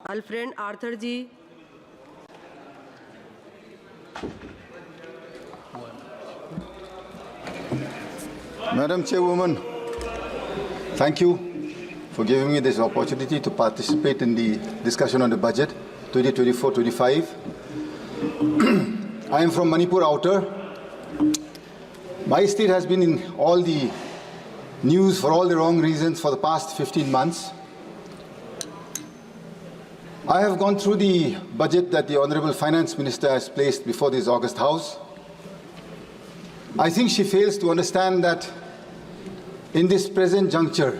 Alfred Arthur ji. Madam Chairwoman, thank you for giving me this opportunity to participate in the discussion on the budget 2024-25. I am from Manipur Outer. My state has been in all the news for all the wrong reasons for the past 15 months. I have gone through the budget that the Honorable Finance Minister has placed before this August House. I think she fails to understand that in this present juncture,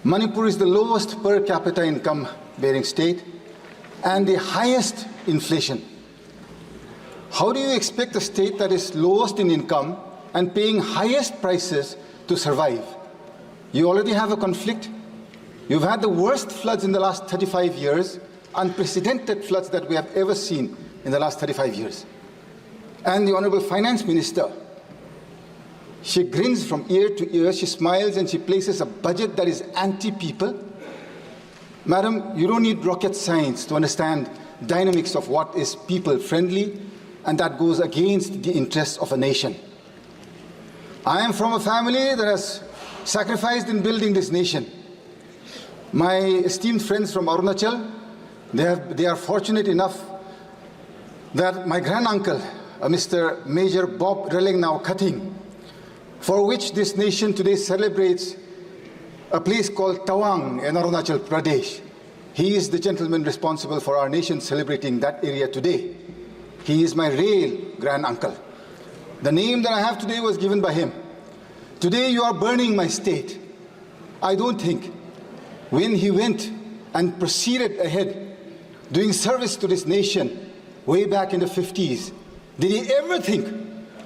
Manipur is the lowest per capita income bearing state and the highest inflation. How do you expect a state that is lowest in income and paying highest prices to survive? You already have a conflict. You've had the worst floods in the last 35 years, unprecedented floods that we have ever seen in the last 35 years. And the Honorable Finance Minister, she grins from ear to ear, she smiles and she places a budget that is anti-people. Madam, you don't need rocket science to understand dynamics of what is people-friendly, and that goes against the interests of a nation. I am from a family that has sacrificed in building this nation. My esteemed friends from Arunachal, they are fortunate enough that my granduncle, Mr. Major Bob Relengnau Kating, for which this nation today celebrates a place called Tawang in Arunachal Pradesh. He is the gentleman responsible for our nation celebrating that area today. He is my real granduncle. The name that I have today was given by him. Today you are burning my state. I don't think when he went and proceeded ahead doing service to this nation way back in the 50s, did he ever think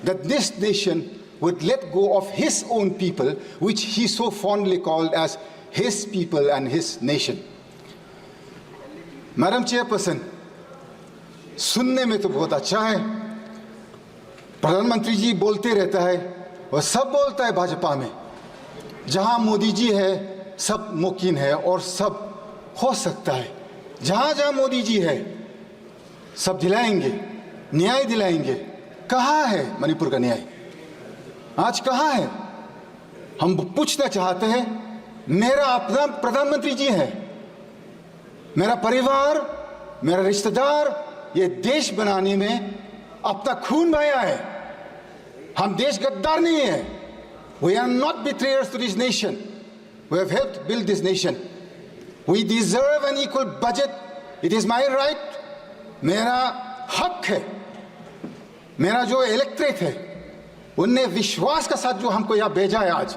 that this nation would let go of his own people, which he so fondly called as his people and his nation? Madam Chairperson, सुनने में तो बहुत अच्छा है, प्रधानमंत्री जी बोलते रहता है, वह सब बोलता है भाजपा में, जहां मोदी जी है सब मुमकिन है और सब हो सकता है, जहां जहां मोदी जी है सब दिलाएंगे, न्याय दिलाएंगे। कहाँ है मणिपुर का न्याय? आज कहाँ है? हम पूछना चाहते हैं। मेरा अपना प्रधानमंत्री जी है, मेरा परिवार, मेरा रिश्तेदार ये देश बनाने में अपना खून बहाया है। हम देश गद्दार नहीं है। We are not betrayers to this nation. We have helped build this nation. We deserve an equal budget. It is my right. मेरा हक है। मेरा जो इलेक्ट्रेट है, उनने विश्वास के साथ जो हमको यहाँ भेजा है आज,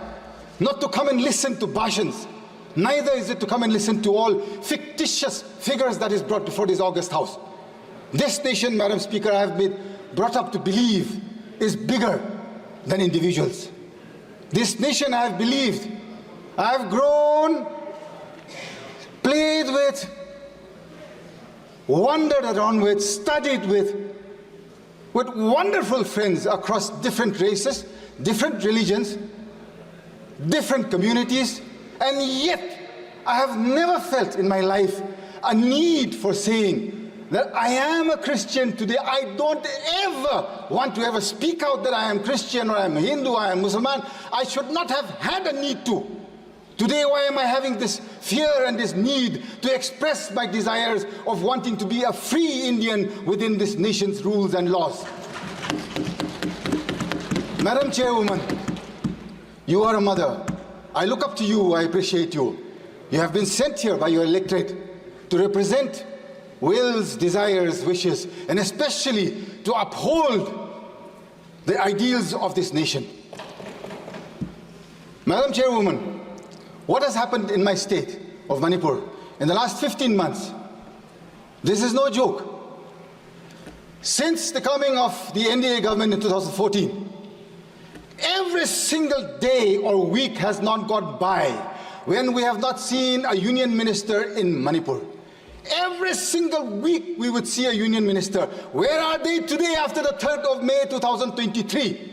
not to come and listen to bhashans, neither is it to come and listen to all fictitious figures that is brought before this August House. This nation, Madam Speaker, I have been brought up to believe is bigger than individuals. This nation I have believed, I have grown, played with, wandered around with, studied with wonderful friends across different races, different religions, different communities, and yet I have never felt in my life a need for saying that I am a Christian today. I don't ever want to ever speak out that I am Christian or I am Hindu, I am Muslim. I should not have had a need to. Today, why am I having this fear and this need to express my desires of wanting to be a free Indian within this nation's rules and laws? Madam Chairwoman, you are a mother. I look up to you, I appreciate you. You have been sent here by your electorate to represent wills, desires, wishes, and especially to uphold the ideals of this nation. Madam Chairwoman, what has happened in my state of Manipur in the last 15 months? This is no joke. Since the coming of the NDA government in 2014, every single day or week has not gone by when we have not seen a union minister in Manipur. Every single week we would see a union minister. Where are they today after the 3rd of May 2023?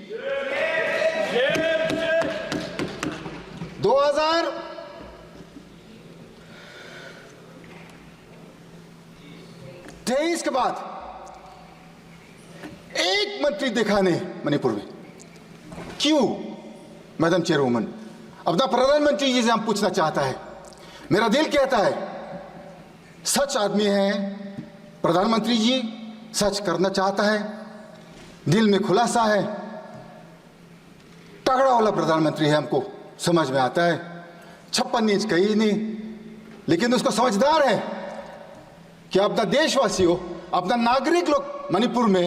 2000 23 के बाद एक मंत्री देखा नहीं मणिपुर में। क्यों madam चेयरवुमन? अपना प्रधानमंत्री जी से हम पूछना चाहता है। मेरा दिल कहता है सच आदमी है प्रधानमंत्री जी, सच करना चाहता है, दिल में खुलासा है, तगड़ा वाला प्रधानमंत्री है, हमको समझ में आता है। 56 इंच कहीं नहीं, लेकिन उसको समझदार है कि अपना देशवासियों, अपना नागरिक लोग मणिपुर में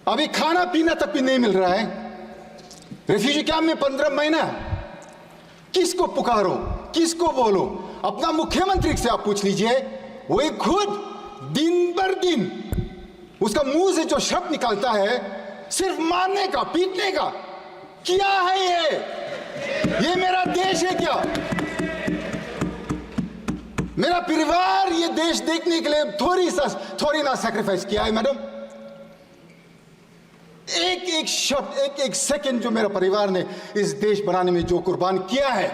अभी खाना पीना तक भी नहीं मिल रहा है। रेफ्यूजी कैंप में 15 महीना, किसको पुकारो, किसको बोलो? अपना मुख्यमंत्री से आप पूछ लीजिए, वही खुद दिन भर दिन उसका मुंह से जो शब्द निकलता है सिर्फ मारने का, पीटने का। क्या है ये मेरा देश है क्या? मेरा परिवार ये देश देखने के लिए थोड़ी ना सैक्रिफाइस किया है मैडम। एक एक शब्द, एक एक सेकंड जो मेरा परिवार ने इस देश बनाने में जो कुर्बान किया है,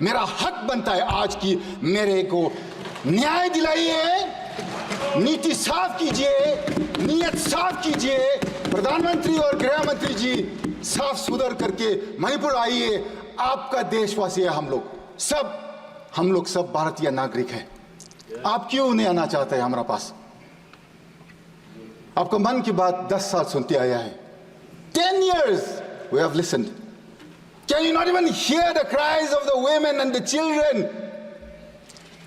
मेरा हक बनता है आज की मेरे को न्याय दिलाइए, नीति साफ कीजिए, नीयत साफ कीजिए। प्रधानमंत्री और गृह मंत्री जी साफ सुधर करके मणिपुर आइए। आपका देशवासी है हम लोग सब भारतीय नागरिक हैं। आप क्यों नहीं आना चाहते हैं हमारा पास? आपको मन की बात 10 साल सुनते आया है। 10 years we have listened. Can you not even hear the cries of the women and the children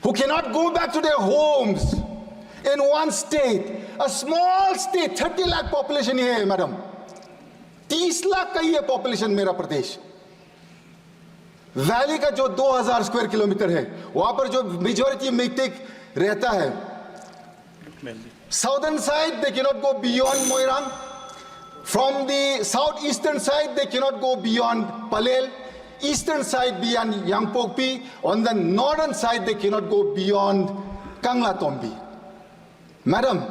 who cannot go back to their homes in one state, a small state, 30 lakh population here, madam. 30 lakh का ये population मेरा प्रदेश। Valley का जो 2000 square kilometre है, वहां पर जो majority matic रहता है, southern side they cannot go beyond Moirang. From the southeastern side they cannot go beyond Palel. Eastern side beyond Yangpokpi. On the northern side they cannot go beyond Kangla Tombi. Madam,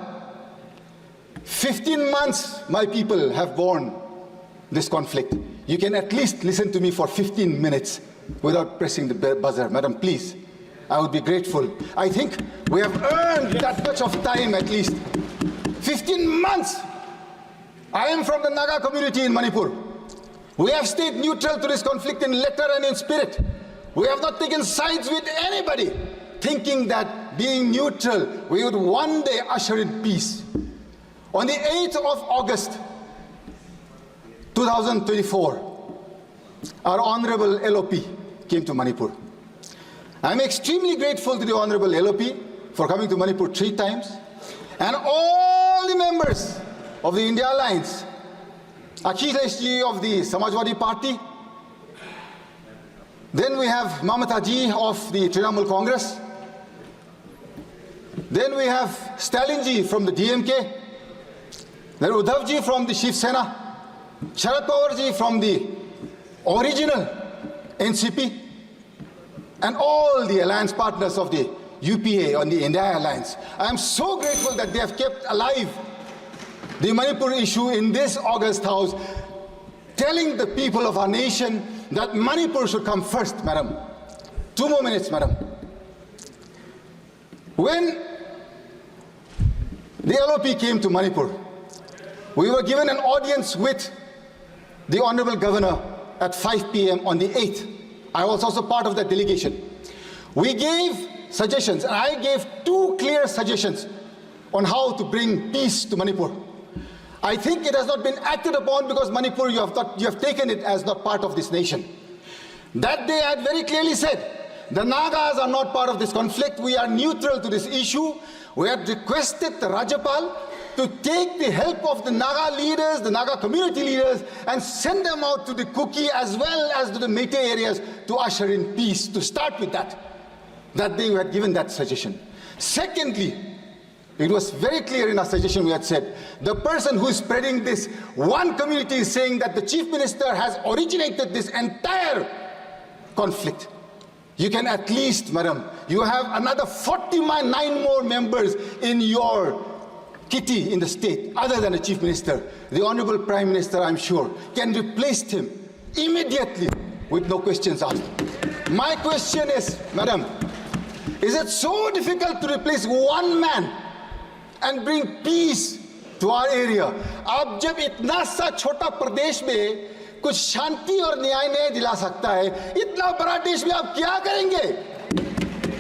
15 months my people have borne this conflict. You can at least listen to me for 15 minutes without pressing the buzzer. Madam, please. I would be grateful. I think we have earned that much of time at least. 15 months. I am from the Naga community in Manipur. We have stayed neutral to this conflict in letter and in spirit. We have not taken sides with anybody, thinking that being neutral, we would one day usher in peace. On the 8th of August, 2024, our Honorable LOP came to Manipur. I'm extremely grateful to the Honorable LOP for coming to Manipur 3 times, and all the members of the India Alliance, Akhilesh ji of the Samajwadi Party, then we have Mamata ji of the Trinamool Congress, then we have Stalin ji from the DMK, then Uddhav ji from the Shiv Sena, Sharad Pawar ji from the original NCP, and all the alliance partners of the UPA on the India Alliance. I am so grateful that they have kept alive the Manipur issue in this August House, telling the people of our nation that Manipur should come first, madam. 2 more minutes, madam. When the LOP came to Manipur, we were given an audience with the Honorable Governor at 5 p.m. on the 8th. I was also part of that delegation. We gave suggestions, and I gave 2 clear suggestions on how to bring peace to Manipur. I think it has not been acted upon because Manipur, you have taken it as not part of this nation. That day I had very clearly said, the Nagas are not part of this conflict. We are neutral to this issue. We had requested the Rajapal to take the help of the Naga leaders, the Naga community leaders, and send them out to the Kuki as well as to the Meitei areas to usher in peace, to start with that. That day we had given that suggestion. Secondly, it was very clear in our suggestion we had said, the person who is spreading this, one community is saying that the Chief Minister has originated this entire conflict. You can at least, madam, you have another 49 more members in your kitty in the state, other than the Chief Minister. The Honorable Prime Minister, I'm sure, can replace him immediately with no questions asked. My question is, madam, Is it so difficult to replace one man and bring peace to our area? आप जब इतना सा छोटा प्रदेश में कुछ शांति और न्याय नहीं दिला सकता है, इतना बड़ा देश में आप क्या करेंगे?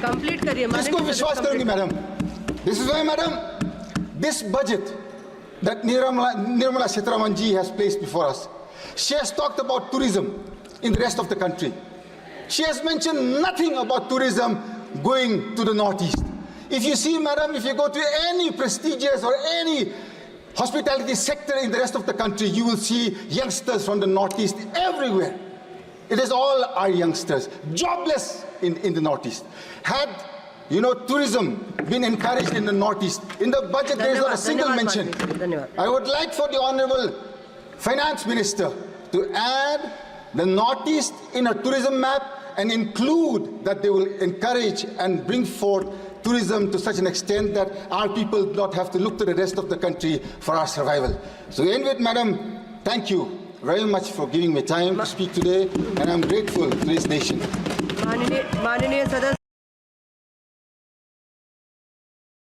कंप्लीट करिए। किसको विश्वास करूंगी madam? This is why, madam, this budget that Nirmala Sitharaman ji has placed before us, she has talked about tourism in the rest of the country. She has mentioned nothing about tourism going to the northeast. If you see, madam, if you go to any prestigious or any hospitality sector in the rest of the country, you will see youngsters from the northeast everywhere. It is all our youngsters, jobless in the northeast. Had tourism been encouraged in the northeast, in the budget there is not a single mention. I would like for the Honorable Finance Minister to add the northeast in a tourism map and include that they will encourage and bring forth tourism to such an extent that our people do not have to look to the rest of the country for our survival. So to end with, madam, thank you very much for giving me time to speak today, and I'm grateful to this nation. माननीय सदस्य